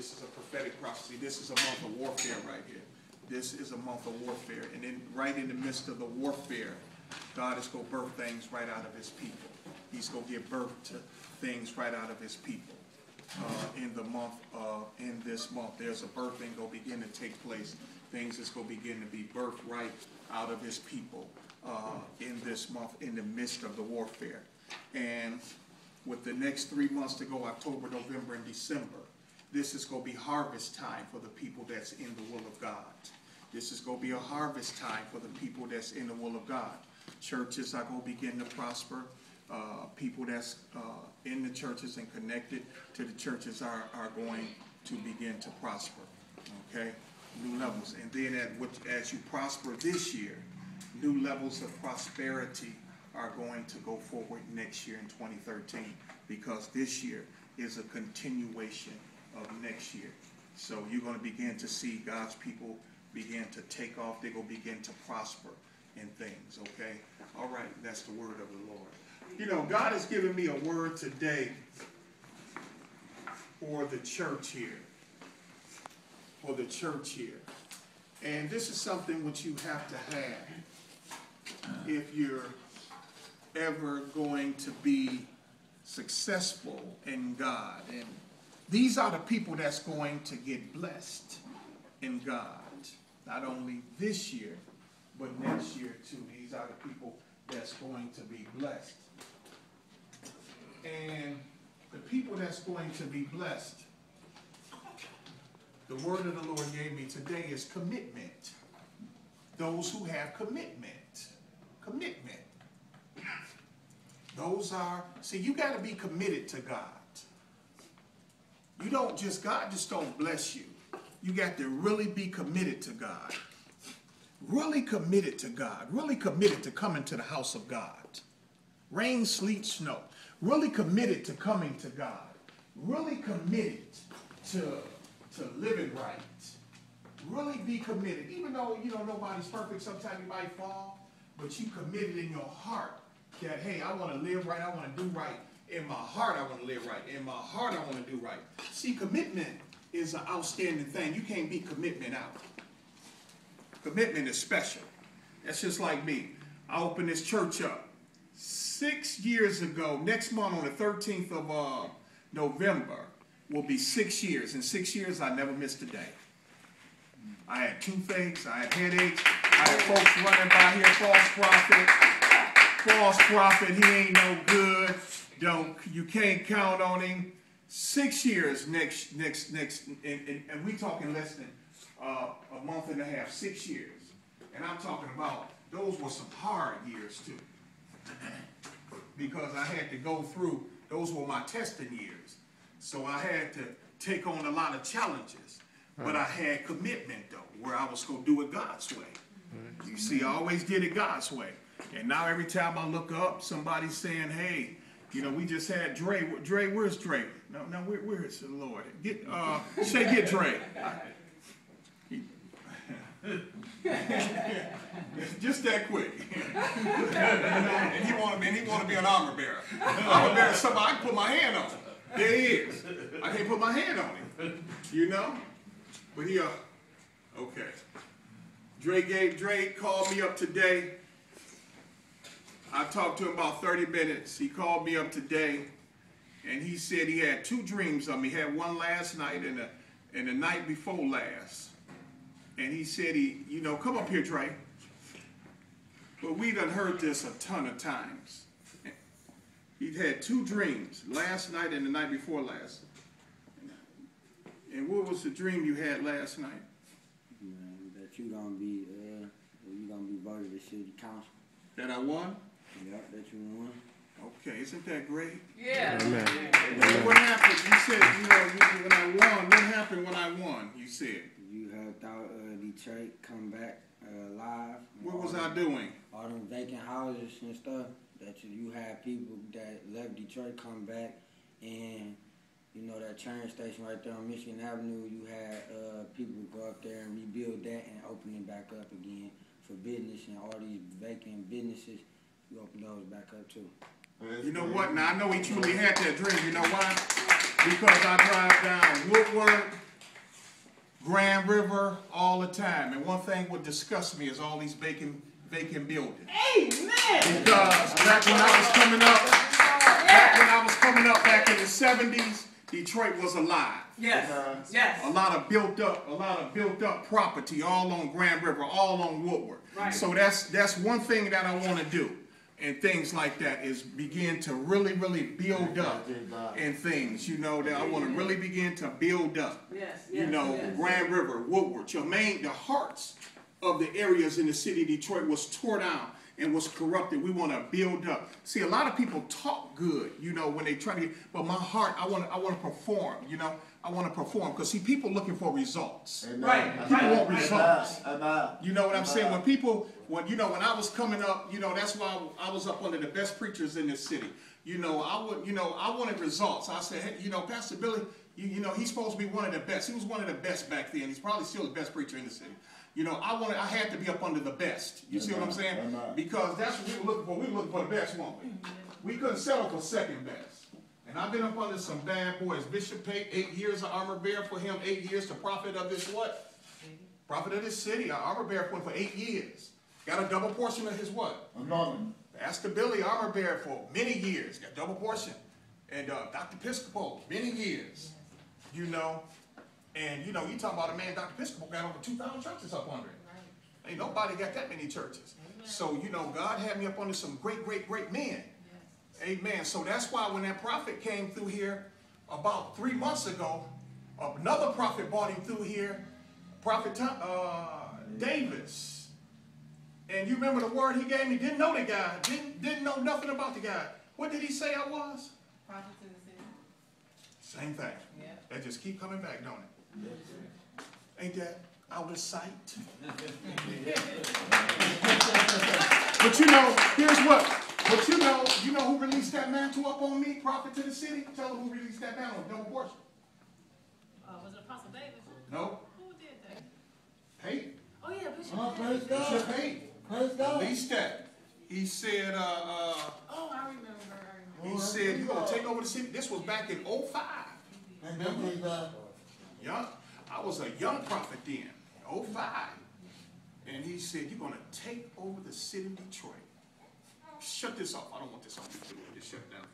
This is a prophetic prophecy. This is a month of warfare right here. This is a month of warfare. And then right in the midst of the warfare, God is going to birth things right out of his people. He's going to give birth to things right out of his people. In this month, there's a birthing going to begin to take place. Things is going to begin to be birthed right out of his people in this month, in the midst of the warfare. And with the next 3 months to go, October, November, and December, this is going to be harvest time for the people that's in the will of God. This is going to be a harvest time for the people that's in the will of God. Churches are going to begin to prosper. People that's in the churches and connected to the churches are going to begin to prosper. Okay? New levels. And then as you prosper this year, new levels of prosperity are going to go forward next year in 2013, because this year is a continuation of next year. So you're going to begin to see God's people begin to take off. They're going to begin to prosper in things, okay? All right, that's the word of the Lord. You know, God has given me a word today for the church here. For the church here. And this is something which you have to have if you're ever going to be successful in God. And these are the people that's going to get blessed in God. Not only this year, but next year too. These are the people that's going to be blessed. And the people that's going to be blessed, the word of the Lord gave me today is commitment. Those who have commitment. Commitment. Those are, see, you got to be committed to God. You don't just, God just don't bless you. You got to really be committed to God. Really committed to God. Really committed to coming to the house of God. Rain, sleet, snow. Really committed to coming to God. Really committed to living right. Really be committed. Even though, you know, nobody's perfect, sometimes you might fall, but you committed in your heart that, hey, I want to live right, I want to do right. In my heart, I want to live right. In my heart, I want to do right. See, commitment is an outstanding thing. You can't beat commitment out. Commitment is special. That's just like me. I opened this church up 6 years ago. Next month on the 13th of November will be 6 years. In 6 years, I never missed a day. I had toothaches. I had headaches. I had folks running by here, false prophet, he ain't no good. You can't count on him. 6 years next, and we talking less than a month and a half, 6 years. And I'm talking about, those were some hard years too. Because I had to go through, those were my testing years. So I had to take on a lot of challenges. But I had commitment though, where I was going to do it God's way. You see, I always did it God's way. And now every time I look up, somebody's saying, hey, you know, we just had Dre. Dre, where's Dre? No, where is the Lord? Get Dre. Just that quick. And he want to be an armor bearer. Armor bearer is somebody I can put my hand on. There he is. I can't put my hand on him. You know? But he, okay. Dre called me up today. I talked to him about 30 minutes. He called me up today, and he said he had 2 dreams of me. He had one last night and the night before last. And he said, you know, come up here, Dre. But we done heard this a ton of times. He'd had 2 dreams, last night and the night before last. And what was the dream you had last night? That you're gonna be voted to city council. That I won? Yep, that you won. Okay, isn't that great? Yeah. Amen. What happened? You said, you know, when I won. What happened when I won? You said. You helped out Detroit come back live. What was I doing? All them vacant houses and stuff. That you had people that left Detroit come back, and you know that train station right there on Michigan Avenue. You had people go up there and rebuild that and open it back up again for business, and all these vacant businesses. You open those back up too. You know what? Now I know he truly had that dream. You know why? Because I drive down Woodward Grand River all the time. And one thing what disgusts me is all these vacant buildings. Amen. Because back when I was coming up back in the 70s, Detroit was alive. Yes. Yes. A lot of built up property all on Grand River, all on Woodward. Right. So that's one thing that I want to do. And things like that is begin to really build up and things, you know, that I want to really begin to build up. Yes. You know, Grand River, Woodward, the hearts of the areas in the city of Detroit was tore down and was corrupted. We want to build up. See, a lot of people talk good, you know, when they try to, but my heart, I want to perform, you know. I want to perform because see, people looking for results. Right. People want results. You know what I'm saying? When I was coming up, you know, that's why I was up under the best preachers in this city. I wanted results. I said, hey, you know, Pastor Billy, you know, he's supposed to be one of the best. He was one of the best back then. He's probably still the best preacher in the city. You know, I had to be up under the best. You see what I'm saying? Because that's what we were looking for. We were looking for the best, weren't we? We couldn't settle for second best. And I've been up under some bad boys. Bishop paid 8 years of armor bearer for him, 8 years to prophet of this what? Prophet of this city. Our armor bearer for him for 8 years. Got a double portion of his what? Anointing. Pastor Billy, armor bearer for many years. Got double portion. And Dr. Episcopal, many years. You know. And, you know, you talking about a man, Dr. Episcopal got over 2,000 churches up under him. Ain't nobody got that many churches. So, you know, God had me up under some great men. Amen. So that's why when that prophet came through here about 3 months ago, another prophet brought him through here, Prophet Davis. And you remember the word he gave me? Didn't know the guy. Didn't know nothing about the guy. What did he say I was? Prophet in the city. Same thing. Yeah. That just keep coming back, don't it? Ain't that out of sight? But you know, here's what. But you know who released that mantle up on me, prophet to the city? Tell them who released that mantle, double portion. Was it Apostle David? No. Who did that? Peyton. Oh yeah, Bishop. Praise God. Bishop Peyton. Praise God. Released that. He said, Oh, I remember. he said, you're going to take over the city. This was back in 05. Remember? Young. I was a young prophet then, 05. And he said, you're going to take over the city of Detroit. Shut this off. I don't want this on YouTube. Just shut it down.